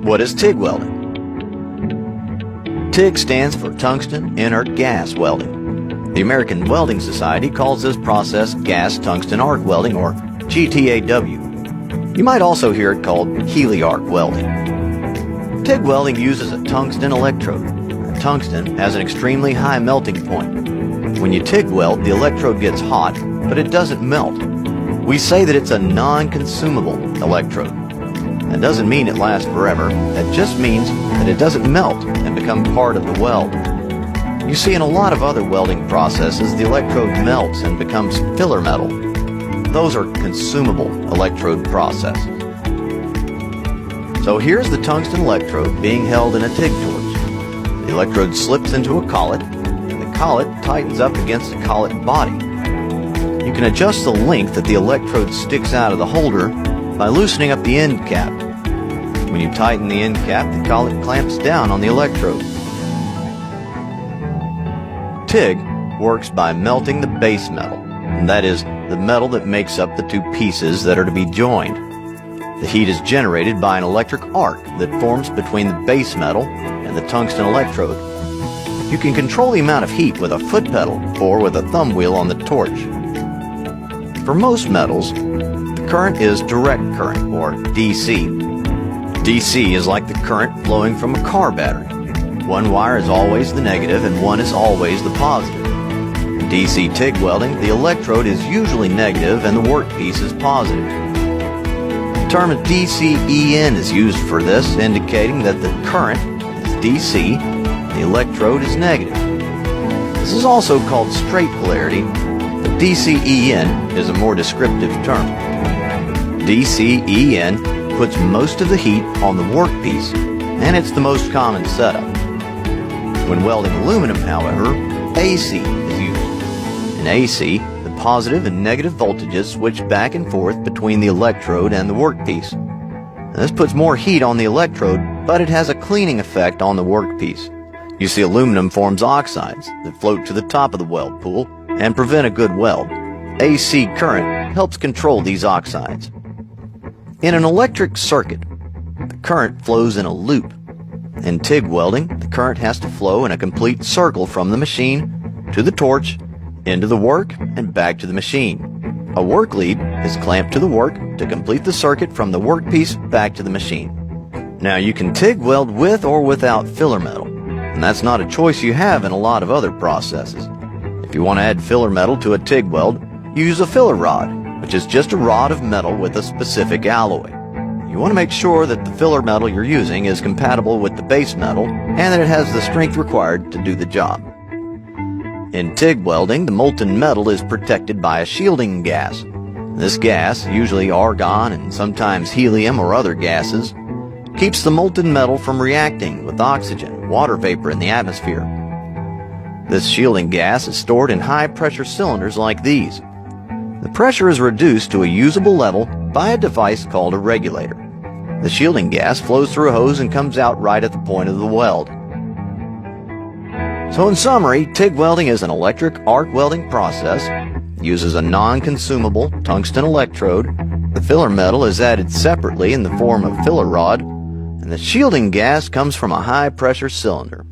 What is TIG welding? TIG stands for Tungsten Inert Gas Welding. The American Welding Society calls this process gas tungsten arc welding, or GTAW. You might also hear it called Healy arc welding. TIG welding uses a tungsten electrode. Tungsten has an extremely high melting point. When you TIG weld, the electrode gets hot, but it doesn't melt. We say that it's a non-consumable electrode. That doesn't mean it lasts forever. That just means that it doesn't melt and become part of the weld. You see, in a lot of other welding processes, the electrode melts and becomes filler metal. Those are consumable electrode processes. So here's the tungsten electrode being held in a TIG torch. The electrode slips into a collet, and the collet tightens up against the collet body. You can adjust the length that the electrode sticks out of the holder by loosening up the end cap. When you tighten the end cap, the collet clamps down on the electrode. TIG works by melting the base metal, and that is the metal that makes up the two pieces that are to be joined. The heat is generated by an electric arc that forms between the base metal and the tungsten electrode. You can control the amount of heat with a foot pedal or with a thumb wheel on the torch. For most metals, the current is direct current, or DC. DC is like the current flowing from a car battery. One wire is always the negative and one is always the positive. In DC TIG welding, the electrode is usually negative and the workpiece is positive. The term DCEN is used for this, indicating that the current is DC, the electrode is negative. This is also called straight polarity, but DCEN is a more descriptive term. DCEN puts most of the heat on the workpiece, and it's the most common setup. When welding aluminum, however, AC is used. In AC, the positive and negative voltages switch back and forth between the electrode and the workpiece. This puts more heat on the electrode, but it has a cleaning effect on the workpiece. You see, aluminum forms oxides that float to the top of the weld pool and prevent a good weld. AC current helps control these oxides. In an electric circuit, the current flows in a loop. In TIG welding, the current has to flow in a complete circle from the machine to the torch, into the work, and back to the machine. A work lead is clamped to the work to complete the circuit from the workpiece back to the machine. Now, you can TIG weld with or without filler metal, and that's not a choice you have in a lot of other processes. If you want to add filler metal to a TIG weld, use a filler rod, which is just a rod of metal with a specific alloy. You want to make sure that the filler metal you're using is compatible with the base metal and that it has the strength required to do the job. In TIG welding, the molten metal is protected by a shielding gas. This gas, usually argon and sometimes helium or other gases, keeps the molten metal from reacting with oxygen, water vapor in the atmosphere. This shielding gas is stored in high-pressure cylinders like these. The pressure is reduced to a usable level by a device called a regulator. The shielding gas flows through a hose and comes out right at the point of the weld. So in summary, TIG welding is an electric arc welding process, uses a non-consumable tungsten electrode, the filler metal is added separately in the form of filler rod, and the shielding gas comes from a high-pressure cylinder.